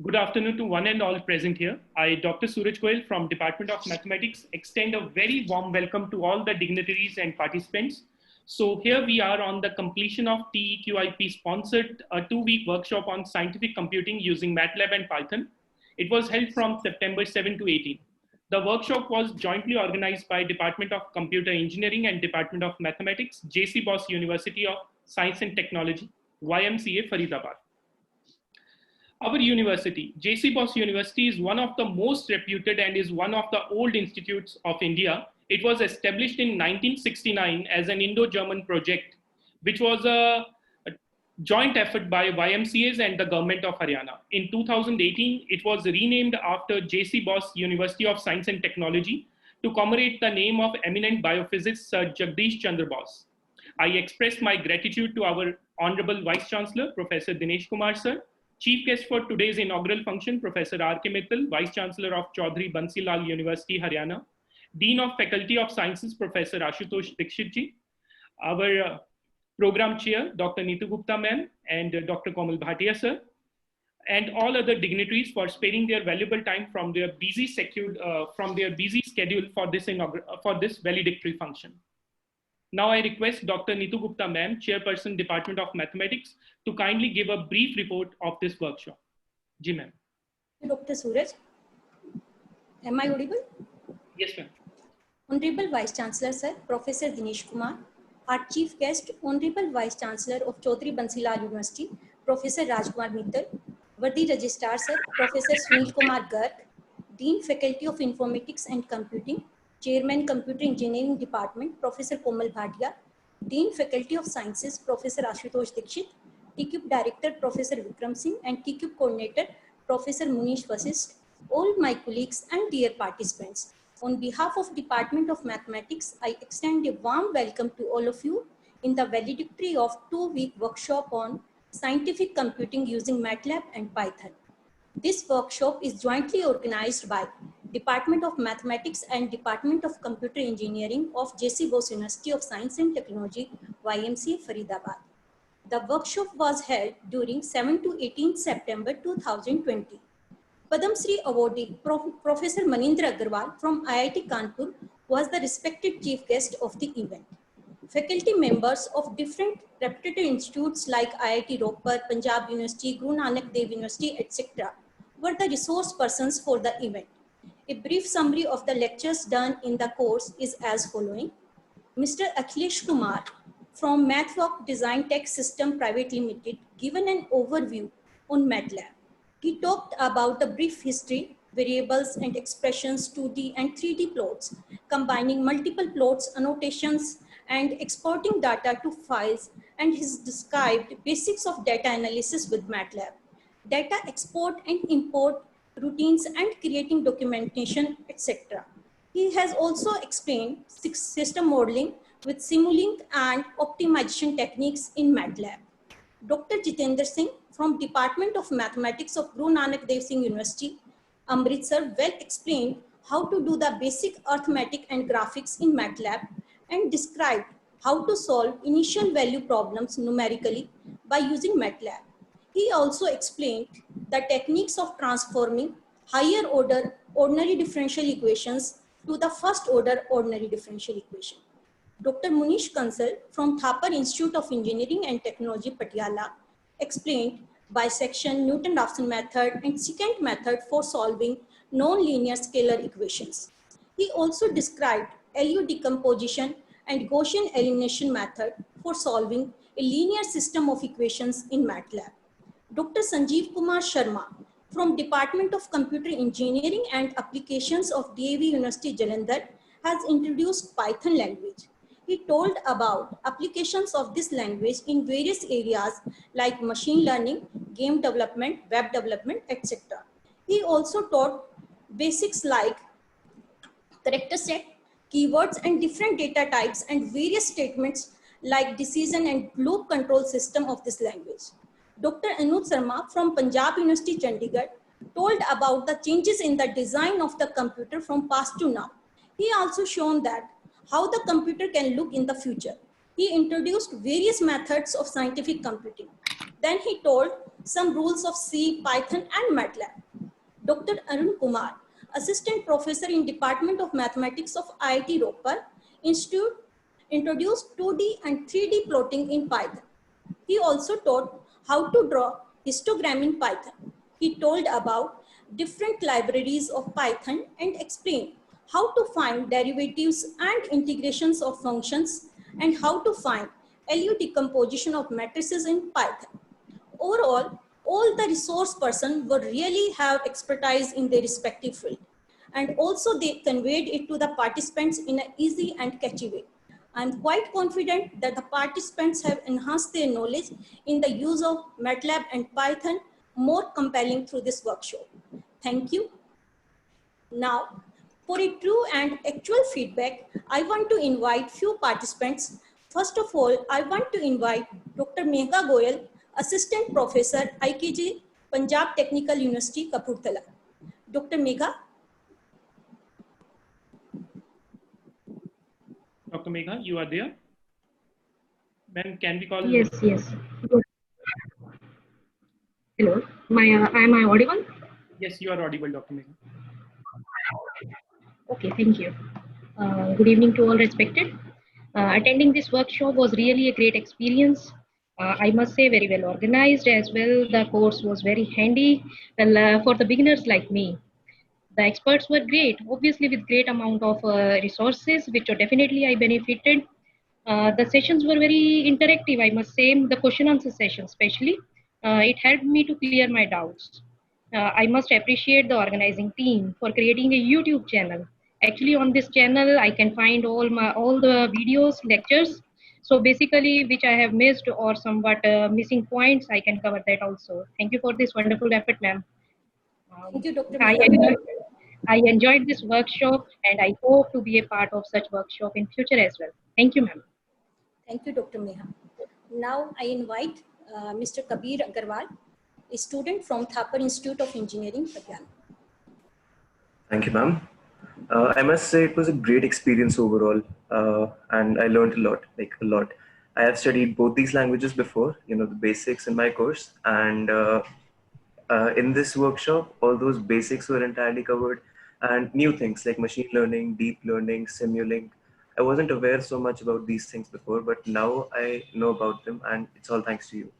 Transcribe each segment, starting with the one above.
Good afternoon to one and all present here. I, Dr. Suraj Goyal from Department of Mathematics, extend a very warm welcome to all the dignitaries and participants. So here we are on the completion of TEQIP sponsored a 2-week workshop on scientific computing using MATLAB and Python. It was held from September 7 to 18. The workshop was jointly organized by Department of Computer Engineering and Department of Mathematics, JCBUST University of Science and Technology, YMCA, Faridabad. Our university, JCBUST University, is one of the most reputed and is one of the old institutes of India. It was established in 1969 as an Indo-German project, which was a joint effort by YMCAs and the government of Haryana. In 2018, it was renamed after JCBUST University of Science and Technology to commemorate the name of eminent biophysicist Sir Jagdish Chandra Bose. I express my gratitude to our Honorable Vice Chancellor, Professor Dinesh Kumar Sir, Chief guest for today's inaugural function, Professor R.K. Mittal, Vice Chancellor of Chaudhry Bansi Lal University, Haryana, Dean of Faculty of Sciences, Professor Ashutosh Dikshit ji, our Program Chair, Dr. Neetu Gupta ma'am, and Dr. Komal Bhatia sir, and all other dignitaries for sparing their valuable time from their busy schedule for this valedictory function. Now I request Dr. Neetu Gupta ma'am, Chairperson, Department of Mathematics, to kindly give a brief report of this workshop. Ji ma'am. Dr. Suraj, am I audible? Yes ma'am. Honorable Vice Chancellor Sir, Professor Dinesh Kumar, our Chief Guest, Honorable Vice Chancellor of Chaudhry Bansi Lal University, Professor Rajkumar Mittal, Worthy Registrar Sir, Professor Sunil Kumar Garg, Dean Faculty of Informatics and Computing, Chairman Computer Engineering Department, Professor Komal Bhatia, Dean Faculty of Sciences, Professor Ashutosh Dikshit, TCube Director, Professor Vikram Singh, and TCube Coordinator, Professor Munish Vasist, all my colleagues and dear participants. On behalf of Department of Mathematics, I extend a warm welcome to all of you in the valedictory of 2-week workshop on scientific computing using MATLAB and Python. This workshop is jointly organized by Department of Mathematics and Department of Computer Engineering of JCBUST University of Science and Technology, YMCA, Faridabad. The workshop was held during 7 to 18 September 2020. Padam Shri awardee Professor Manindra Agarwal from IIT Kanpur was the respected chief guest of the event. Faculty members of different reputed institutes like IIT Ropar, Punjab University, Guru Nanak Dev University, etc. were the resource persons for the event. A brief summary of the lectures done in the course is as following. Mr. Akhilesh Kumar from MathWork Design Tech System Private Limited given an overview on MATLAB. He talked about the brief history, variables and expressions, 2D and 3D plots, combining multiple plots, annotations, and exporting data to files, and he described basics of data analysis with MATLAB, data export and import routines and creating documentation, etc. He has also explained system modeling with Simulink and optimization techniques in MATLAB. Dr. Jitendra Singh from Department of Mathematics of Guru Nanak Dev Singh University, Amritsar, well explained how to do the basic arithmetic and graphics in MATLAB and described how to solve initial value problems numerically by using MATLAB. He also explained the techniques of transforming higher order ordinary differential equations to the first order ordinary differential equation. Dr. Munish Kansal from Thapar Institute of Engineering and Technology, Patiala, explained bisection, Newton-Raphson method, and secant method for solving non-linear scalar equations. He also described LU decomposition and Gaussian elimination method for solving a linear system of equations in MATLAB. Dr. Sanjeev Kumar Sharma from Department of Computer Engineering and Applications of DAV University, Jalandhar, has introduced Python language. He told about applications of this language in various areas like machine learning, game development, web development, etc. He also taught basics like character set, keywords and different data types and various statements like decision and loop control system of this language. Dr. Anuj Sharma from Punjab University, Chandigarh, told about the changes in the design of the computer from past to now. He also shown that how the computer can look in the future. He introduced various methods of scientific computing. Then he told some rules of C, Python, and MATLAB. Dr. Arun Kumar, Assistant Professor in Department of Mathematics of IIT Ropar Institute, introduced 2D and 3D plotting in Python. He also taught how to draw histogram in Python. He told about different libraries of Python and explained how to find derivatives and integrations of functions and how to find LU decomposition of matrices in Python. Overall, all the resource persons would really have expertise in their respective field. And also they conveyed it to the participants in an easy and catchy way. I'm quite confident that the participants have enhanced their knowledge in the use of MATLAB and Python more compelling through this workshop. Thank you. Now, for a true and actual feedback, I want to invite few participants. First of all, I want to invite Dr. Megha Goyal, Assistant Professor, IKG, Punjab Technical University, Kapurthala. Dr. Megha. Dr. Megha, you are there? Ma'am, can we call? Yes, yes. Good. Hello, am I audible? Yes, you are audible, Dr. Megha. Okay, thank you. Good evening to all respected. Attending this workshop was really a great experience. I must say very well organized as well. The course was very handy for the beginners like me. The experts were great, obviously with great amount of resources, which definitely I benefited. The sessions were very interactive, I must say. The question answer session especially, it helped me to clear my doubts. I must appreciate the organizing team for creating a YouTube channel. Actually, on this channel, I can find all the videos, lectures. So basically, which I have missed or somewhat missing points, I can cover that also. Thank you for this wonderful effort, ma'am. Thank you, Dr. I enjoyed this workshop and I hope to be a part of such workshop in future as well. Thank you, ma'am. Thank you, Dr. Meha. Now I invite Mr. Kabir Agarwal, a student from Thapar Institute of Engineering, Patiala. Thank you, ma'am. I must say it was a great experience overall, and I learned a lot, like a lot. I have studied both these languages before, the basics in my course, and in this workshop, all those basics were entirely covered, and new things like machine learning, deep learning, Simulink. I wasn't aware so much about these things before, but now I know about them, and it's all thanks to you.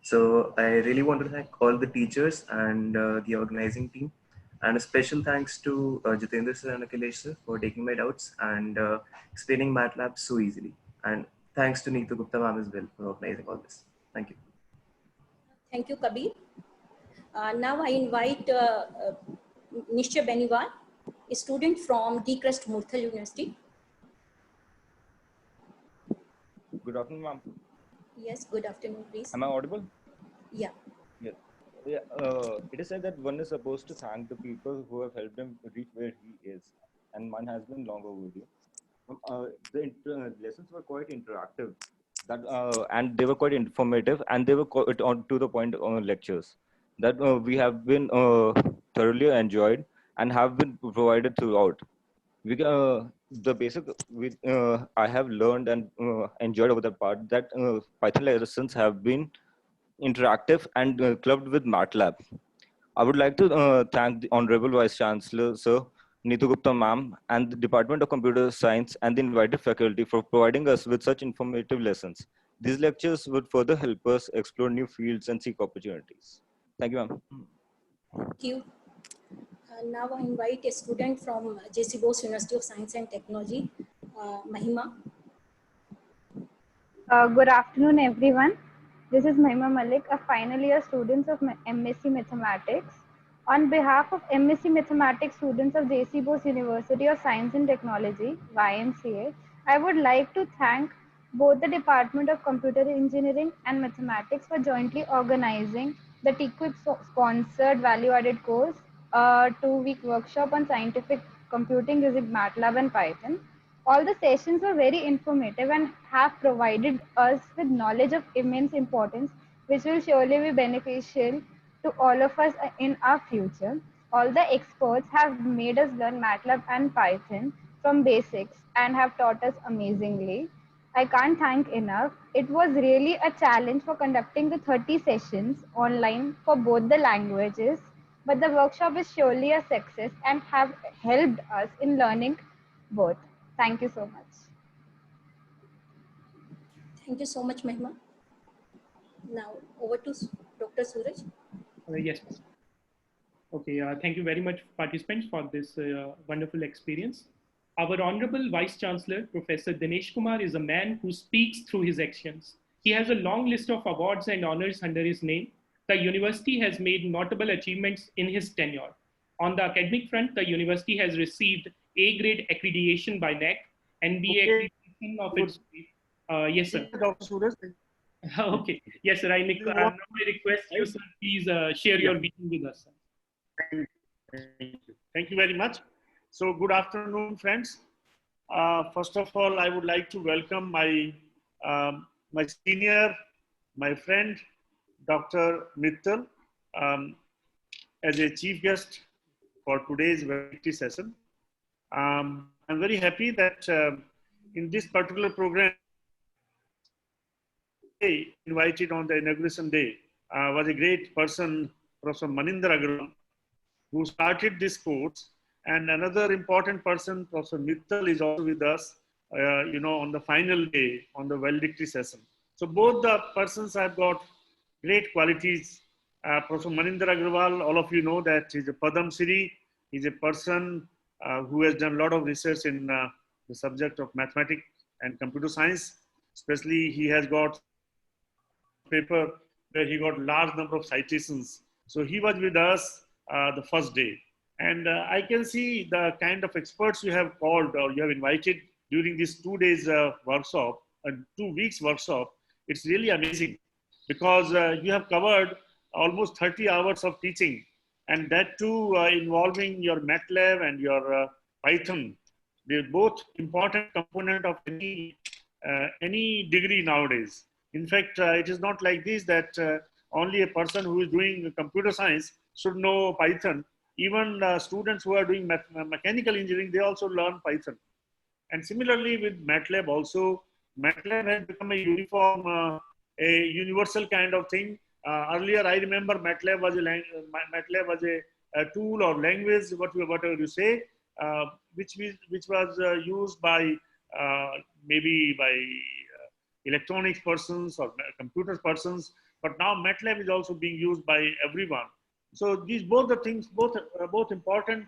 So I really want to thank all the teachers and the organizing team. And a special thanks to Jitendra sir and Akhilesh sir for taking my doubts and explaining MATLAB so easily. And thanks to Neetu Gupta ma'am as well for organizing all this. Thank you. Thank you, Kabir. Now I invite Nishya Beniwal, a student from D. Crest Murthal University. Good afternoon, ma'am. Yes, good afternoon, please. Am I audible? Yeah. Yes. Yeah. It is said that one is supposed to thank the people who have helped him reach where he is, and mine has been long overdue. The lessons were quite interactive, and they were quite informative, and they were quite on to the point lectures that we have been thoroughly enjoyed and have been provided throughout. The basic I have learned and enjoyed over that part that Python lessons have been interactive and clubbed with MATLAB. I would like to thank the Honorable Vice Chancellor, Sir Neetu Gupta ma'am, and the Department of Computer Science and the invited faculty for providing us with such informative lessons. These lectures would further help us explore new fields and seek opportunities. Thank you, ma'am. Thank you. Now I invite a student from JCBUST University of Science and Technology, Mahima. Good afternoon, everyone. This is Mahima Malik, a final year student of MSc Mathematics. On behalf of MSc Mathematics students of JCBUST University of Science and Technology, YMCA, I would like to thank both the Department of Computer Engineering and Mathematics for jointly organizing the TQIP-sponsored value-added course, a 2-week workshop on scientific computing using MATLAB and Python. All the sessions were very informative and have provided us with knowledge of immense importance, which will surely be beneficial to all of us in our future. All the experts have made us learn MATLAB and Python from basics and have taught us amazingly. I can't thank enough. It was really a challenge for conducting the 30 sessions online for both the languages, but the workshop is surely a success and have helped us in learning both. Thank you so much. Thank you so much, Mahima. Now over to Dr. Suraj. Yes, ma'am. Okay, thank you very much, participants, for this wonderful experience. Our Honorable Vice Chancellor, Professor Dinesh Kumar, is a man who speaks through his actions. He has a long list of awards and honors under his name. The university has made notable achievements in his tenure. On the academic front, the university has received A-grade accreditation by NAC, NBA accreditation of its... yes, sir. Dr. Suraj. Okay. Yes, sir. Now I request you, sir, please share your vision with us, sir. Thank you very much. So good afternoon, friends. First of all, I would like to welcome my senior, my friend, Dr. Mittal, as a chief guest for today's valedictory session. I'm very happy that in this particular program, invited on the inauguration day was a great person, Professor Maninder Agrawal, who started this course, and another important person, Professor Mittal, is also with us, on the final day on the valedictory session. So both the persons have got great qualities. Professor Maninder Agrawal, all of you know that he's a Padam Shri. He's a person who has done a lot of research in the subject of mathematics and computer science. Especially, he has got paper where he got large number of citations. So he was with us the first day. And I can see the kind of experts you have called or you have invited during this 2 days workshop, 2 weeks workshop. It's really amazing because you have covered almost 30 hours of teaching, and that too involving your MATLAB and your Python. They're both important component of any degree nowadays. In fact, it is not like this that only a person who is doing computer science should know Python. Even students who are doing mechanical engineering, they also learn Python. And similarly with MATLAB also, MATLAB has become a uniform, a universal kind of thing. Earlier, I remember MATLAB was a tool or language, whatever you say, which was used by maybe by electronics persons or computer persons, but now MATLAB is also being used by everyone. So these both the things, both important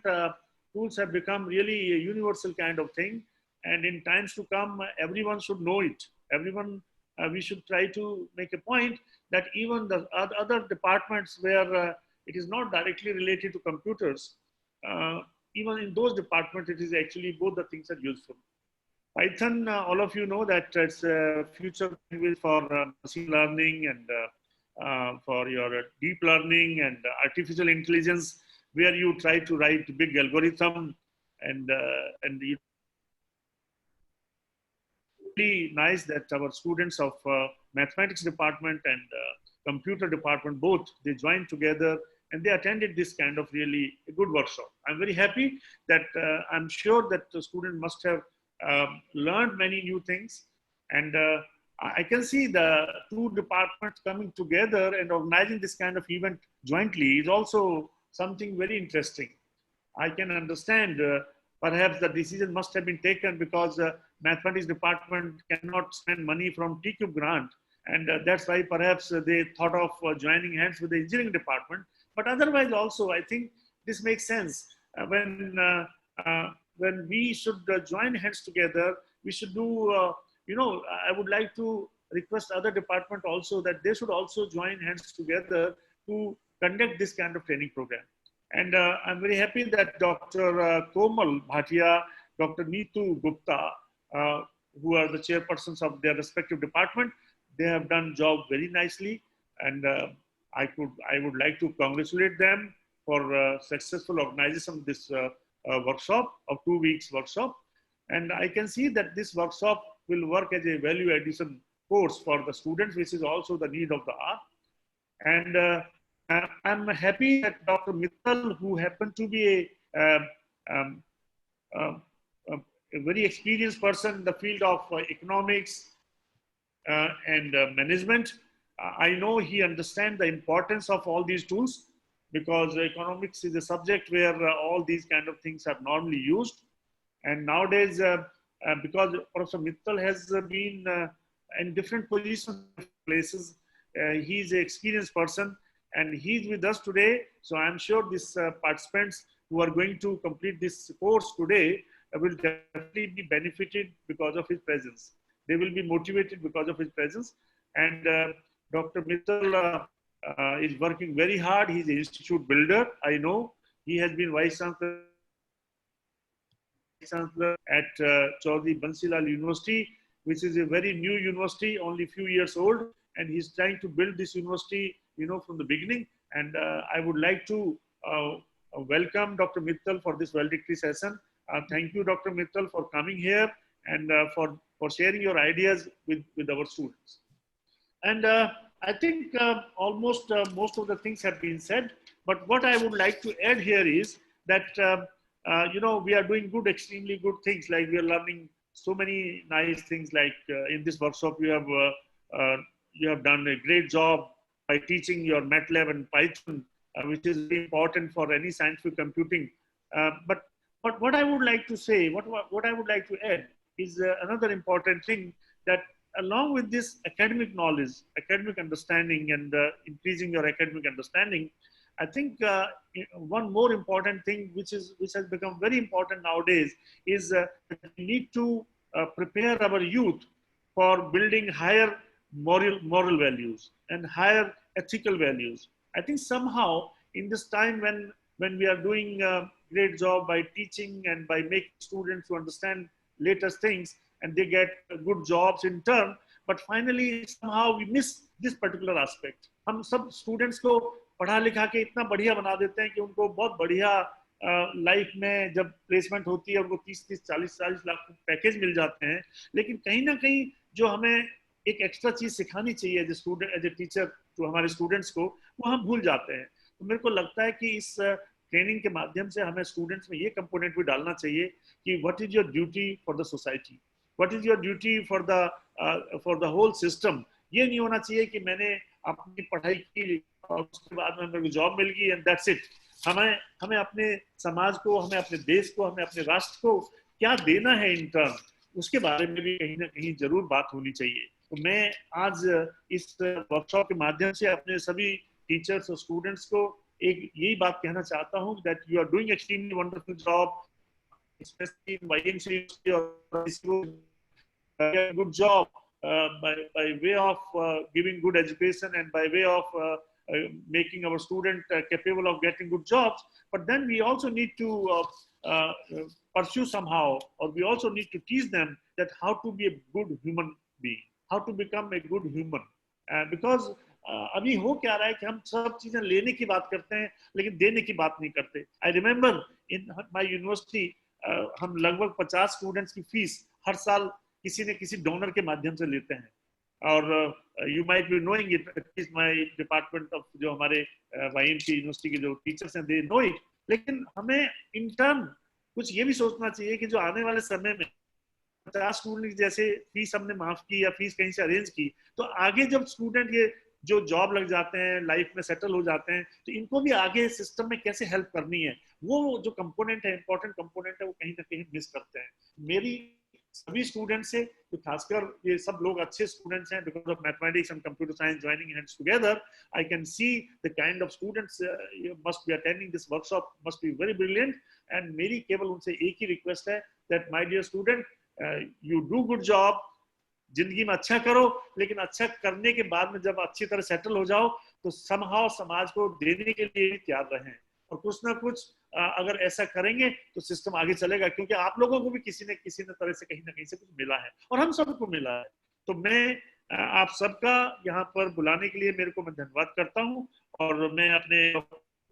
tools have become really a universal kind of thing. And in times to come, everyone should know it. Everyone, we should try to make a point that even the other departments where it is not directly related to computers, even in those departments, it is actually both the things are useful. Python, all of you know that it's a future language for machine learning and for your deep learning and artificial intelligence, where you try to write big algorithm and it's really nice that our students of mathematics department and computer department both they joined together and they attended this kind of really a good workshop. I'm very happy that I'm sure that the student must have learned many new things, and I can see the two departments coming together and organizing this kind of event jointly is also something very interesting. I can understand perhaps the decision must have been taken because mathematics department cannot spend money from TCube grant, and that's why perhaps they thought of joining hands with the engineering department. But otherwise also, I think this makes sense. When we should join hands together, we should do, I would like to request other department also that they should also join hands together to conduct this kind of training program. And I'm very happy that Dr. Komal Bhatia, Dr. Neetu Gupta, who are the chairpersons of their respective department, they have done job very nicely. And I would like to congratulate them for successful organization of this workshop of 2 weeks workshop. And I can see that this workshop will work as a value addition course for the students, which is also the need of the hour. And I'm happy that Dr. Mittal, who happened to be a very experienced person in the field of economics and management. I know he understands the importance of all these tools, because economics is a subject where all these kind of things are normally used. And nowadays, because Professor Mittal has been in different positions, places, he's an experienced person, and he's with us today. So I'm sure these participants who are going to complete this course today will definitely be benefited because of his presence. They will be motivated because of his presence. And Dr. Mittal is working very hard. He's an institute builder, I know. He has been Vice Chancellor at Chaudhry Bansilal University, which is a very new university, only a few years old, and he's trying to build this university, from the beginning. And I would like to welcome Dr. Mittal for this valedictory session. Thank you, Dr. Mittal, for coming here and for sharing your ideas with our students. And I think almost most of the things have been said, but what I would like to add here is that we are doing extremely good things. Like we are learning so many nice things. Like in this workshop, you have done a great job by teaching your MATLAB and Python, which is very important for any scientific computing. But what I would like to say, what I would like to add is another important thing, that along with this academic knowledge, academic understanding, and increasing your academic understanding, I think one more important thing which has become very important nowadays is that we need to prepare our youth for building higher moral values and higher ethical values. I think somehow in this time when we are doing a great job by teaching and by making students to understand latest things, and they get good jobs in turn, but finally somehow we miss this particular aspect. हम सब students को पढ़ा लिखा के इतना बढ़िया बना देते हैं कि उनको बहुत बढ़िया लाइफ में जब प्लेसमेंट होती है उनको 30-40 लाख पैकेज मिल जाते हैं, लेकिन कहीं ना कहीं जो हमें एक एक्स्ट्रा चीज सिखानी चाहिए as a student, as a teacher, तो हमारे स्टूडेंट्स को वो हम भूल जाते हैं. तो मेरे को लगता है कि इस ट्रेनिंग के माध्यम से हमें स्टूडेंट्स में ये कंपोनेंट भी डालना चाहिए कि what is your duty for the society, what is your duty for the whole system. ये नहीं होना चाहिए कि मैंने अपनी पढ़ाई की और उसके बाद में मेरे को जॉब मिल गई एंड दैट्स इट. हमें अपने समाज को, हमें अपने देश को, हमें अपने राष्ट्र को क्या देना है इन टर्न, उसके बारे में भी कहीं ना कहीं जरूर बात होनी चाहिए. तो मैं आज इस वर्कशॉप के माध्यम से अपने सभी टीचर्स और स्टूडेंट्स को एक यही बात कहना चाहता हूँ that you are doing extremely wonderful job, specially in YMCA और good job by way of giving good education and by way of making our student capable of getting good jobs. But then we also need to pursue somehow, or we also need to teach them that how to be a good human being, how to become a good human. Because अभी हो क्या रहा है कि हम सब चीजें लेने की बात करते हैं लेकिन देने की बात नहीं करते. I remember in my university हम लगभग 50 स्टूडेंट्स की फीस हर साल किसी न किसी डोनर के माध्यम से लेते हैं. और you might be knowing it, at least my department of जो हमारे YMCA यूनिवर्सिटी के जो टीचर्स हैं दे नो इट. लेकिन हमें इंटर्न कुछ ये भी सोचना चाहिए कि जो आने वाले समय में 50 स्टूडेंट जैसे फीस हमने माफ की या फीस कहीं से अरेंज की, तो आगे जब स्टूडेंट ये जो जॉब लग जाते हैं, लाइफ में सेटल हो जाते हैं, तो इनको भी आगे सिस्टम में कैसे हेल्प करनी है, वो जो कंपोनेंट है, इंपॉर्टेंट कंपोनेंट है, वो कहीं ना कहीं मिस करते हैं. मेरी सभी स्टूडेंट्स से, तो खासकर ये सब लोग अच्छे स्टूडेंट्स हैं, because of mathematics and computer science joining hands together, I can see the kind of students must be attending this workshop must be very brilliant. And मेरी केवल उनसे एक ही रिक्वेस्ट है that my dear student, you do good job, जिंदगी में अच्छा करो, लेकिन अच्छा करने के बाद में जब अच्छी तरह सेटल हो जाओ तो समहाउ समाज को देने के लिए भी तैयार रहें. और कुछ ना कुछ अगर ऐसा करेंगे तो सिस्टम आगे चलेगा, क्योंकि आप लोगों को भी किसी न तरह से कहीं ना कहीं से कुछ मिला है और हम सबको मिला है. तो मैं आप सबका यहाँ पर बुलाने के लिए मैं धन्यवाद करता हूँ. और मैं अपने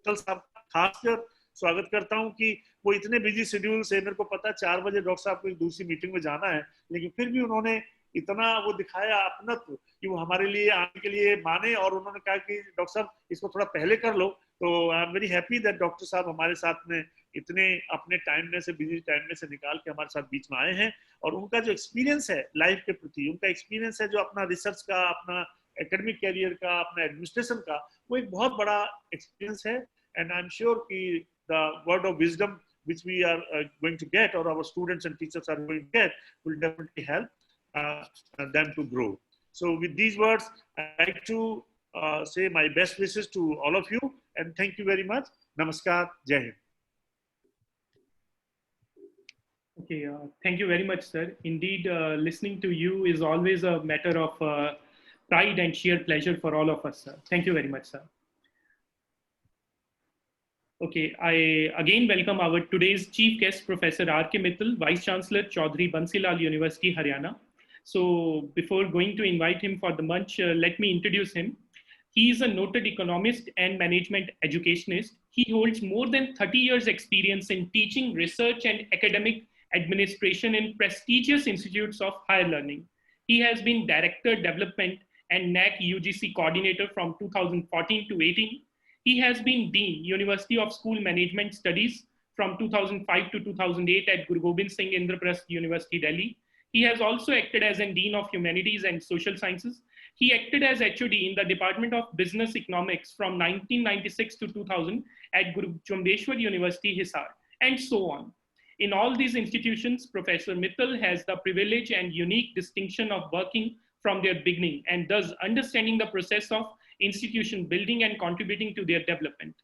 साहब खासकर स्वागत करता हूँ कि वो इतने बिजी शेड्यूल से, मेरे को पता है 4 बजे डॉक्टर साहब को एक दूसरी मीटिंग में जाना है, लेकिन फिर भी उन्होंने इतना वो दिखाया अपनत्व कि वो हमारे लिए आने के लिए माने. और उन्होंने कहा कि डॉक्टर साहब इसको थोड़ा पहले कर लो, तो I am very happy that doctor साहब हमारे साथ में इतने अपने टाइम में से, बिजी टाइम में से निकाल के हमारे साथ बीच में आए हैं, और उनका जो एक्सपीरियंस है लाइफ के प्रति, उनका एक्सपीरियंस है जो अपना रिसर्च का, अपना एकेडमिक कैरियर का, अपना एडमिनिस्ट्रेशन का, वो एक बहुत बड़ा एक्सपीरियंस है। एंड आई एम श्योर कि the word of wisdom which we are going to get, or our students and teachers are going to get, will definitely help them to grow. So with these words, I like to say my best wishes to all of you, and thank you very much. Namaskar. Jai Hind. Okay, thank you very much, sir. Indeed, listening to you is always a matter of pride and sheer pleasure for all of us, sir. Thank you very much, sir. Okay, I again welcome our today's chief guest, Professor R.K. Mittal, Vice Chancellor, Chaudhry Bansilal University, Haryana. So before going to invite him for the munch, let me introduce him. He is a noted economist and management educationist. He holds more than 30 years experience in teaching, research, and academic administration in prestigious institutes of higher learning. He has been Director Development and NAC UGC Coordinator from 2014 to 18. He has been Dean, University of School Management Studies from 2005 to 2008 at Guru Gobind Singh Indraprasth University, Delhi. He has also acted as a Dean of Humanities and Social Sciences. He acted as HOD in the Department of Business Economics from 1996 to 2000 at Guru Chumbeshwar University, Hisar, and so on. In all these institutions, Professor Mittal has the privilege and unique distinction of working from their beginning, and thus understanding the process of institution building and contributing to their development.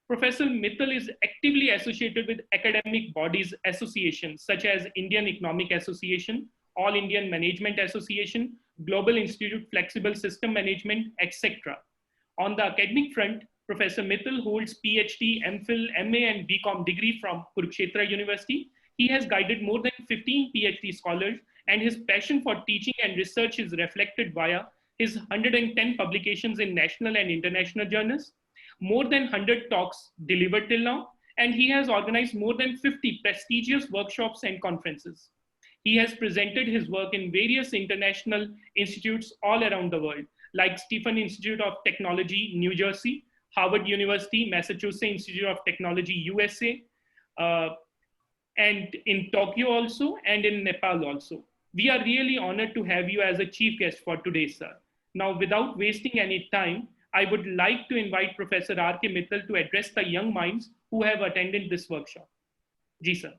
Professor Mittal is actively associated with academic bodies associations such as Indian Economic Association, All Indian Management Association, Global Institute Flexible System Management, etc. On the academic front, Professor Mittal holds PhD, MPhil, MA, and BCom degree from Kurukshetra University. He has guided more than 15 PhD scholars, and his passion for teaching and research is reflected via his 110 publications in national and international journals, more than 100 talks delivered till now, and he has organized more than 50 prestigious workshops and conferences. He has presented his work in various international institutes all around the world, like Stephen Institute of Technology, New Jersey, Harvard University, Massachusetts Institute of Technology, USA, and in Tokyo also, and in Nepal also. We are really honored to have you as a chief guest for today, sir. Now, without wasting any time, I would like to invite Professor R.K. Mittal to address the young minds who have attended this workshop. Ji, sir.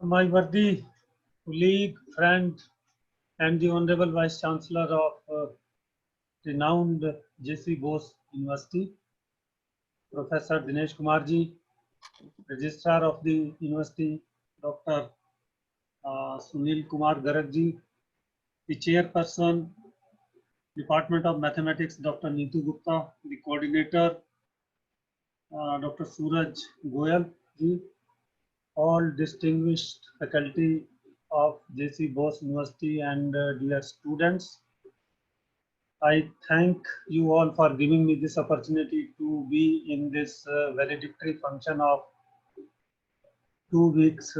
My worthy colleague, friend, and the Honorable Vice Chancellor of renowned JC Bose-YMCA, Professor Dinesh Kumar ji, Registrar of the University, Dr. Sunil Kumar Garg ji, the Chairperson, Department of Mathematics, Dr. Neetu Gupta, the Coordinator, Dr. Suraj Goyal ji, all distinguished faculty of JC Bose-YMCA and dear students. I thank you all for giving me this opportunity to be in this valedictory function of 2 weeks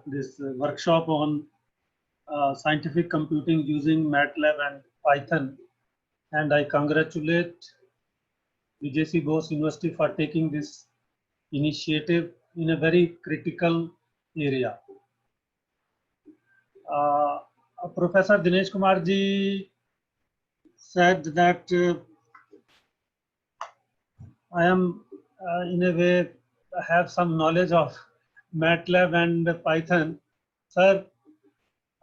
this workshop on scientific computing using MATLAB and Python. And I congratulate the JC Bose-YMCA for taking this initiative in a very critical area. Professor Dinesh Kumar ji said that I am in a way have some knowledge of MATLAB and Python. Sir,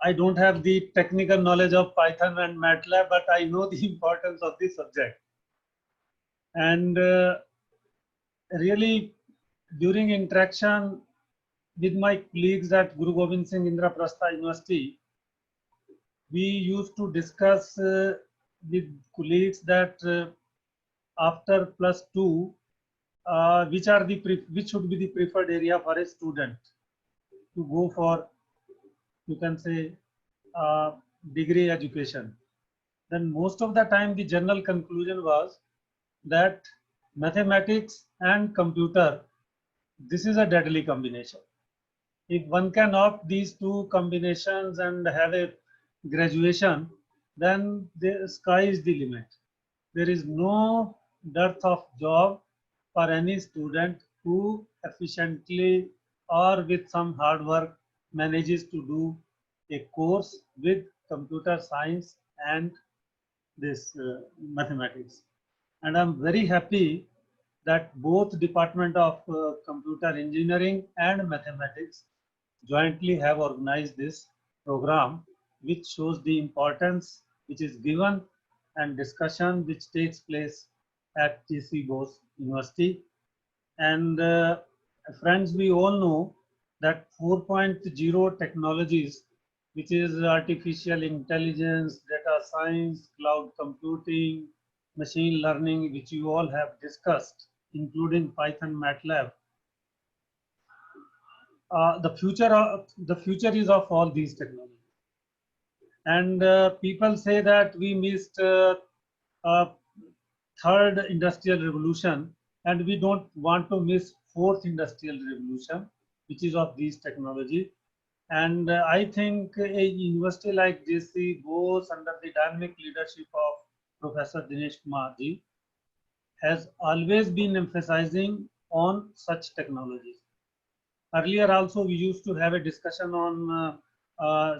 I don't have the technical knowledge of Python and MATLAB, but I know the importance of the subject. And really, during interaction with my colleagues at Guru Gobind Singh Indraprasth University, we used to discuss with colleagues that after +2, which should be the preferred area for a student to go for, you can say, degree education. Then most of the time the general conclusion was that mathematics and computer, this is a deadly combination. If one can opt these two combinations and have a graduation, then the sky is the limit. There is no dearth of job for any student who efficiently or with some hard work manages to do a course with computer science and this mathematics. And I'm very happy that both Department of Computer Engineering and Mathematics jointly have organized this program, which shows the importance which is given and discussion which takes place at JC Bose University. And friends, we all know that 4.0 technologies, which is artificial intelligence, data science, cloud computing, machine learning, which you all have discussed, including Python, MATLAB. The future is of all these technologies. And people say that we missed third industrial revolution, and we don't want to miss fourth industrial revolution, which is of these technology. And I think a university like JC Bose, under the dynamic leadership of Professor Dinesh Kumar ji, has always been emphasizing on such technologies. Earlier also we used to have a discussion on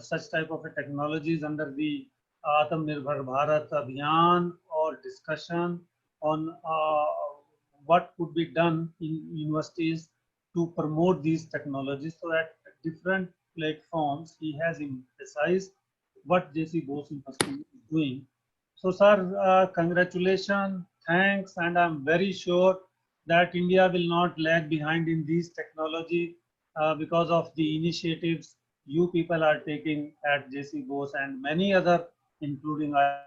such type of technologies under the Atmanirbhar Bharat Abhiyan, or discussion on what could be done in universities to promote these technologies. So at different platforms he has emphasized what JC Bose University is doing. So sir, congratulations, thanks, and I'm very sure that India will not lag behind in these technology because of the initiatives you people are taking at JC Bose and many other, including a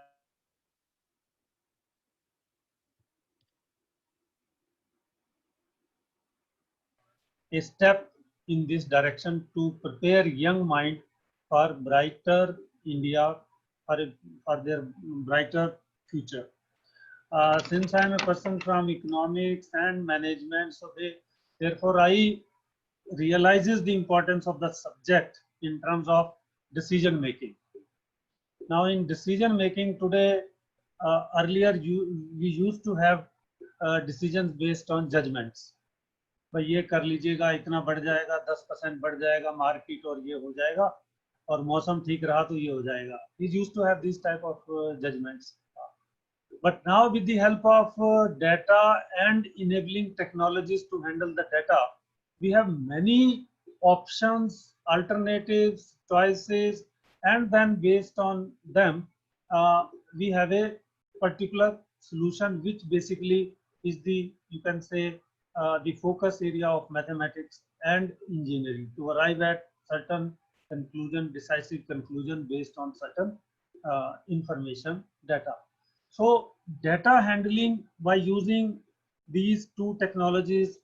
step in this direction to prepare young mind for brighter India, for their brighter future. Since I am a person from economics and management, so therefore I realizes the importance of the subject in terms of decision making. Now in decision making today, earlier we used to have decisions based on judgments. भाई ये कर लीजिएगा, इतना बढ़ जाएगा, 10% बढ़ जाएगा market, और ये हो जाएगा, और मौसम ठीक रहा तो ये हो जाएगा. We used to have these type of judgments. But now with the help of data and enabling technologies to handle the data, we have many options, alternatives, choices, and then based on them, we have a particular solution which basically is the, you can say, the focus area of mathematics and engineering to arrive at certain conclusion, decisive conclusion based on certain information, data. So data handling by using these two technologies,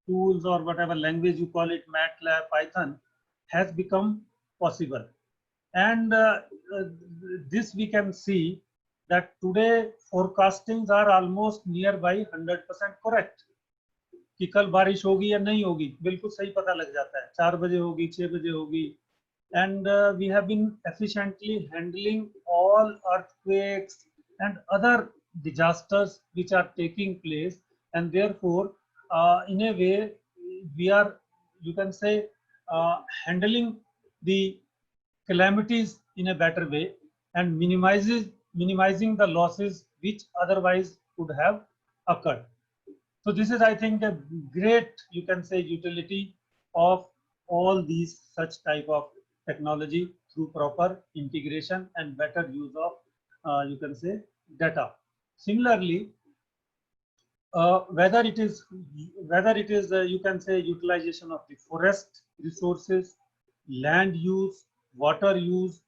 tools, or whatever language you call it, MATLAB, Python, has become possible. And this we can see that today forecastings are almost nearby 100% correct. कि कल बारिश होगी या नहीं होगी, बिल्कुल सही पता लग जाता है, 4 बजे होगी, 6 बजे होगी. And we have been efficiently handling all earthquakes and other disasters which are taking place, and therefore in a way we are, you can say, handling the calamities in a better way and minimizing the losses which otherwise would have occurred. So this is, I think, a great, you can say, utility of all these such type of technology through proper integration and better use of, you can say, data. Similarly, whether it is you can say utilization of the forest resources, land use, water use,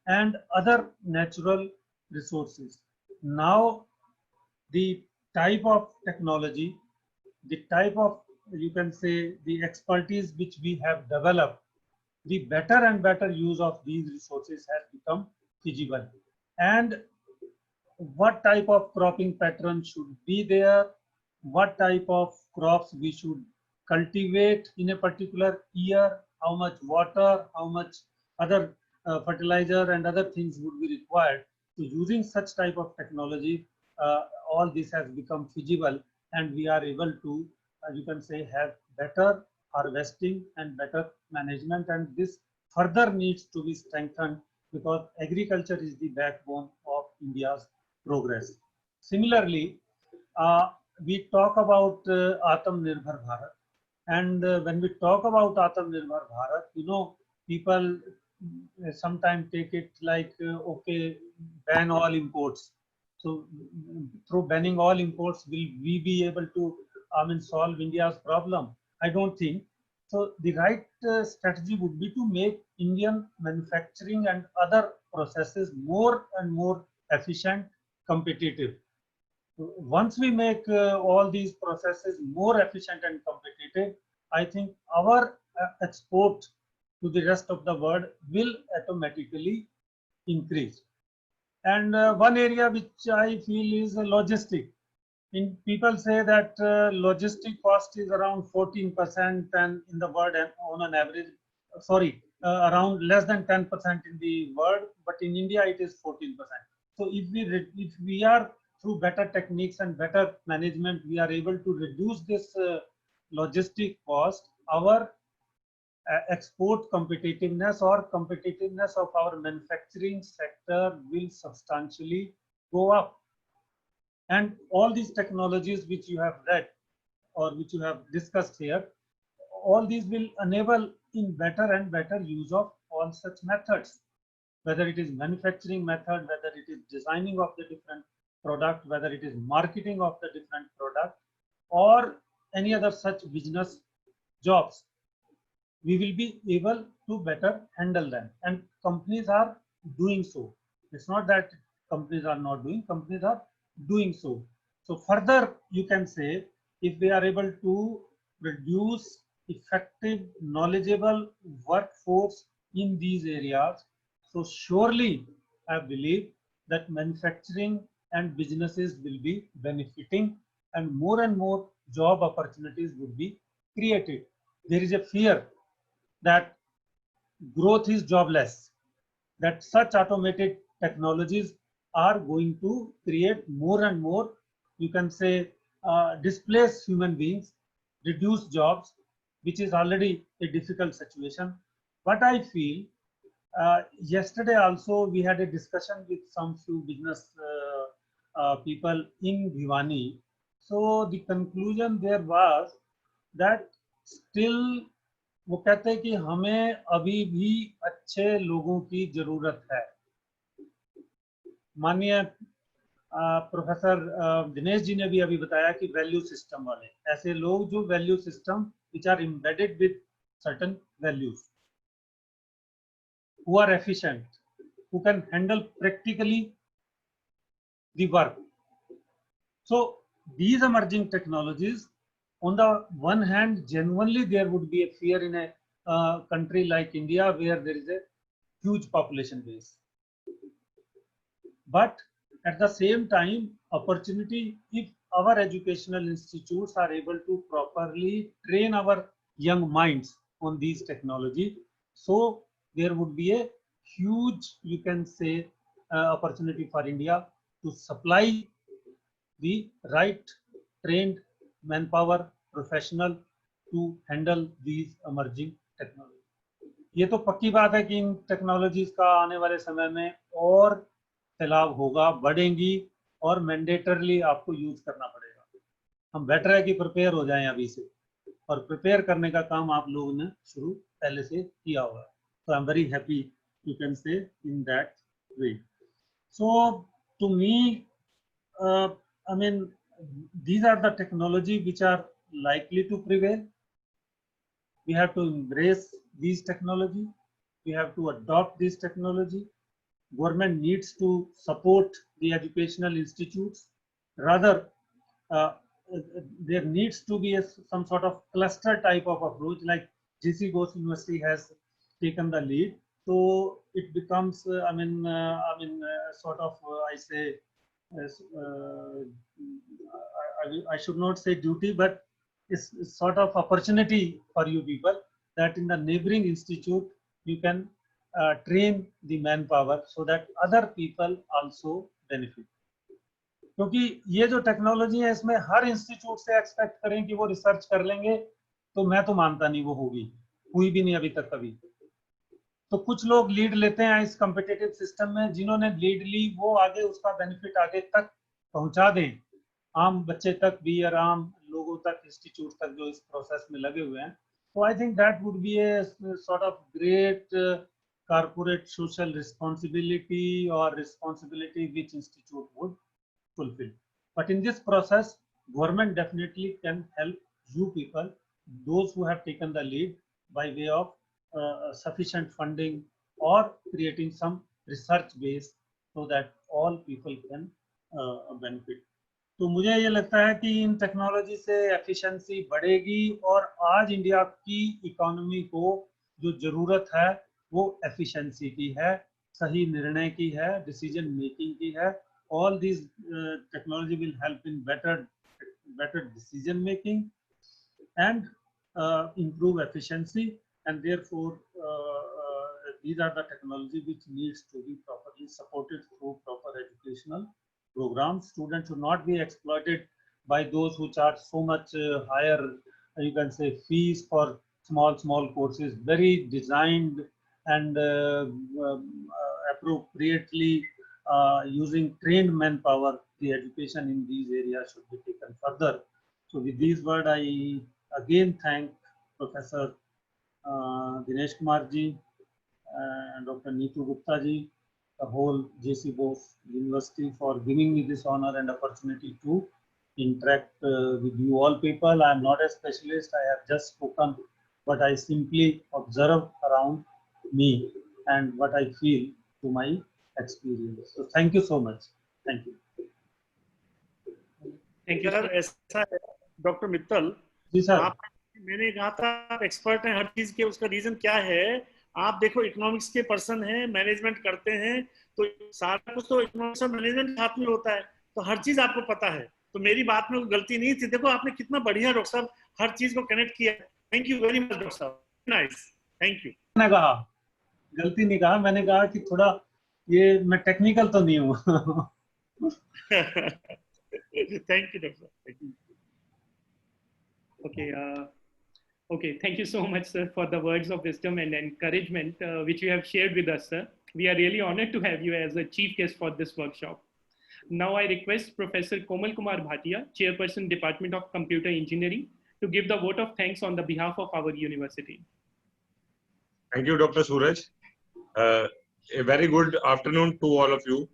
and other natural resources. Now the type of technology, the type of, you can say, the expertise which we have developed, the better and better use of these resources has become feasible. And what type of cropping pattern should be there, what type of crops we should cultivate in a particular year, how much water, how much other fertilizer and other things would be required. So using such type of technology, all this has become feasible, and we are able to, you can say, have better harvesting and better management, and this further needs to be strengthened because agriculture is the backbone of India's progress. Similarly, we talk about Atmanirbhar Bharat, and when we talk about Atmanirbhar Bharat, you know, people sometimes take it like, okay, ban all imports. So through banning all imports, will we be able to, solve India's problem? I don't think. So the right strategy would be to make Indian manufacturing and other processes more and more efficient, competitive. Once we make all these processes more efficient and competitive, I think our export to the rest of the world will automatically increase. And one area which I feel is logistic. People say that logistic cost is around 14% and in the world, and on an average, around less than 10% in the world, but in India it is 14%. So if we are, through better techniques and better management, we are able to reduce this logistic cost, our export competitiveness or competitiveness of our manufacturing sector will substantially go up. And all these technologies which you have read or which you have discussed here, all these will enable in better and better use of all such methods, whether it is manufacturing method, whether it is designing of the different product, whether it is marketing of the different product, or any other such business jobs. We will be able to better handle them, and companies are doing so. It's not that companies are not doing, companies are doing so. So further, you can say, if we are able to produce effective, knowledgeable workforce in these areas, so surely I believe that manufacturing and businesses will be benefiting, and more job opportunities would be created. There is a fear that growth is jobless, that such automated technologies are going to create more and more, you can say, displace human beings, reduce jobs, which is already a difficult situation. But I feel, yesterday also we had a discussion with some few business people in Bhiwani. So the conclusion there was that still वो कहते हैं कि हमें अभी भी अच्छे लोगों की जरूरत है. माननीय प्रोफेसर दिनेश जी ने भी अभी बताया कि वैल्यू सिस्टम वाले, ऐसे लोग जो value system which are embedded with certain values, who are efficient, who can handle practically the work. So these emerging technologies, on the one hand, genuinely there would be a fear in a country like India where there is a huge population base. But at the same time, opportunity, if our educational institutes are able to properly train our young minds on these technology, so there would be a huge, you can say, opportunity for India to supply the right trained manpower professional to handle these emerging technology. ये तो पक्की बात है कि इन technologies का आने वाले समय में और फैलाव होगा, बढ़ेंगी, और मैंडेटरली आपको यूज करना पड़ेगा. हम बेटर है कि प्रिपेयर हो जाएं अभी से, और प्रिपेयर करने का काम आप लोगों ने शुरू पहले से किया हुआ है. So I'm very happy, you can say, in that way. So to me, I mean, these are the technology which are likely to prevail. We have to embrace these technology. We have to adopt this technology. Government needs to support the educational institutes. Rather, there needs to be some sort of cluster type of approach, like JCBUST-University has taken the lead. So it becomes, sort of, I say, I should not say duty, but it's sort of opportunity for you people that in the neighboring institute you can train the manpower so that other people also benefit. क्योंकि ये जो technology है इसमें हर institute से expect करें कि वो research कर लेंगे, तो मैं तो मानता नहीं वो होगी, हुई भी नहीं अभी तक कभी। तो कुछ लोग लीड लेते हैं इस कॉम्पिटिटिव सिस्टम में, जिन्होंने लीड ली वो आगे उसका बेनिफिट आगे तक पहुंचा दें, आम बच्चे तक भी और आम लोगों तक, इंस्टीट्यूट तक जो इस प्रोसेस में लगे हुए हैं। तो I think that would be a sort of great corporate social responsibility or responsibility which institute would fulfill. But in this process, government definitely can help you people, those who have taken the lead, by way of sufficient funding or creating some research base so that all people can benefit. तो मुझे ये लगता है कि इन technology से efficiency बढ़ेगी और आज इंडिया की इकोनॉमी को जो जरूरत है वो एफिशिएंसी की है, सही निर्णय की है, डिसीजन मेकिंग की है। All these technology will help in better decision making and improve efficiency, and therefore these are the technology which needs to be properly supported through proper educational programs. Students should not be exploited by those who charge so much higher, you can say, fees for small courses, very designed and appropriately using trained manpower. The education in these areas should be taken further. So with these words, I again thank Professor Dinesh Kumar ji and Dr. Neetu Gupta ji, the whole JC Bose-University, for giving me this honor and opportunity to interact with you all people. I am not a specialist, I have just spoken, but I simply observe around me and what I feel to my experience. So thank you so much. Thank you. Thank you, sir. ऐसा है doctor Mittal जी sir, आप, मैंने कहा था आप expert हैं हर चीज के, उसका रीजन क्या है? आप देखो इकोनॉमिक्स के पर्सन हैं, मैनेजमेंट करते हैं, तो सारा कुछ तो इकोनॉमिक्स और मैनेजमेंट हाथ में होता है, तो हर चीज आपको पता है। तो मेरी बात में कोई गलती नहीं थी। देखो आपने कितना बढ़िया डॉक्टर साहब हर चीज को कनेक्ट किया। Thank you very much doctor साहब, नाइस, थैंक यू। मैंने कहा गलती नहीं कहा, मैंने कहा कि थोड़ा ये मैं टेक्निकल तो नहीं हूँ। थैंक यू डॉक्टर साहब। Okay. Okay. Thank you so much, sir, for the words of wisdom and encouragement which you have shared with us, sir. We are really honored to have you as a chief guest for this workshop. Now I request Professor Komal Kumar Bhatia, Chairperson, Department of Computer Engineering, to give the vote of thanks on the behalf of our university. Thank you, Dr. Suraj. A very good afternoon to all of you.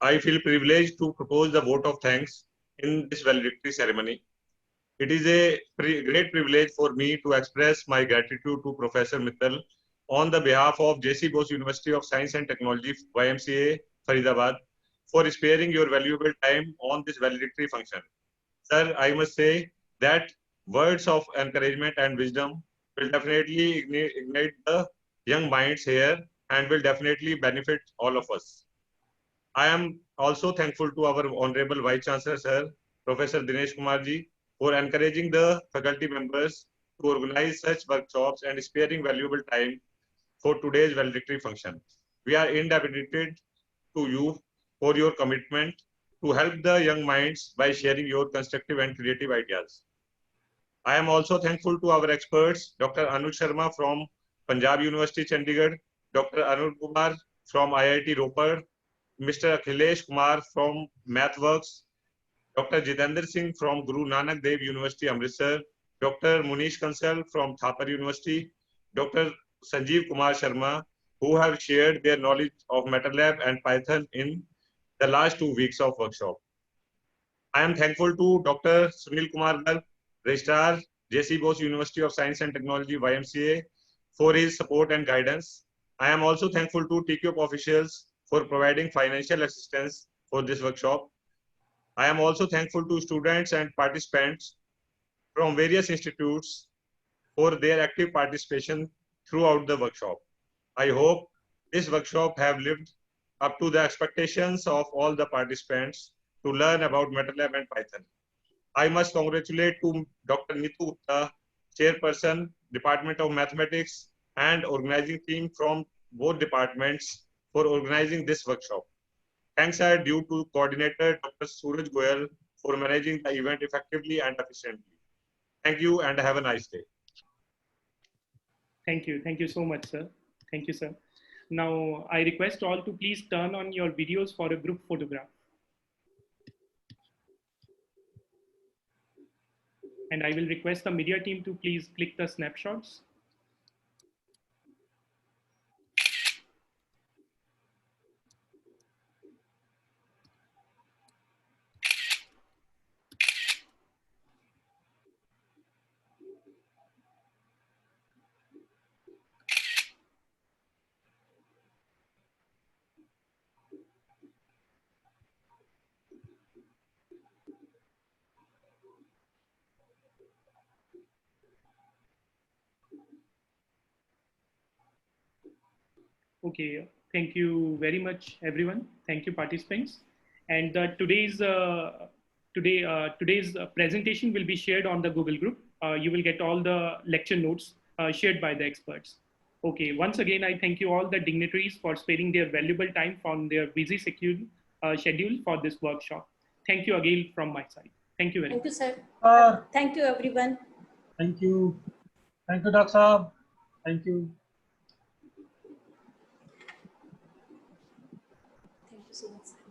I feel privileged to propose the vote of thanks in this valedictory ceremony. It is a great privilege for me to express my gratitude to Professor Mittal on the behalf of JC Bose-University of Science and Technology, YMCA, Faridabad, for sparing your valuable time on this valedictory function. Sir, I must say that words of encouragement and wisdom will definitely ignite the young minds here and will definitely benefit all of us. I am also thankful to our Honorable Vice Chancellor, Sir, Professor Dinesh Kumar ji, for encouraging the faculty members to organize such workshops and sparing valuable time for today's valedictory function. We are indebted to you for your commitment to help the young minds by sharing your constructive and creative ideas. I am also thankful to our experts, Dr. Anuj Sharma from Punjab University, Chandigarh, Dr. Arun Kumar from IIT Ropar, Mr. Akhilesh Kumar from MathWorks, Dr. Jitendra Singh from Guru Nanak Dev University, Amritsar, Dr. Munish Kansal from Thapar University, Dr. Sanjeev Kumar Sharma, who have shared their knowledge of MATLAB and Python in the last 2 weeks of workshop. I am thankful to Dr. Sunil Kumar Garg, Registrar, JC Bose University of Science and Technology, YMCA, for his support and guidance. I am also thankful to TQP officials for providing financial assistance for this workshop. I am also thankful to students and participants from various institutes for their active participation throughout the workshop. I hope this workshop have lived up to the expectations of all the participants to learn about MATLAB and Python. I must congratulate to Dr. Neetu Gupta, Chairperson, Department of Mathematics, and organizing team from both departments for organizing this workshop. Thanks are due to coordinator Dr. Suraj Goyal for managing the event effectively and efficiently. Thank you and have a nice day. Thank you. Thank you so much, sir. Thank you, sir. Now, I request all to please turn on your videos for a group photograph. And I will request the media team to please click the snapshots. Okay, thank you very much, everyone. Thank you, participants. And today's presentation will be shared on the Google group. You will get all the lecture notes shared by the experts. Okay, once again, I thank you all the dignitaries for sparing their valuable time from their busy schedule for this workshop. Thank you again from my side. Thank you very much. Thank you, sir. Thank you, everyone. Thank you. Thank you, Dr. Saab. Thank you. Thank you so much, sir.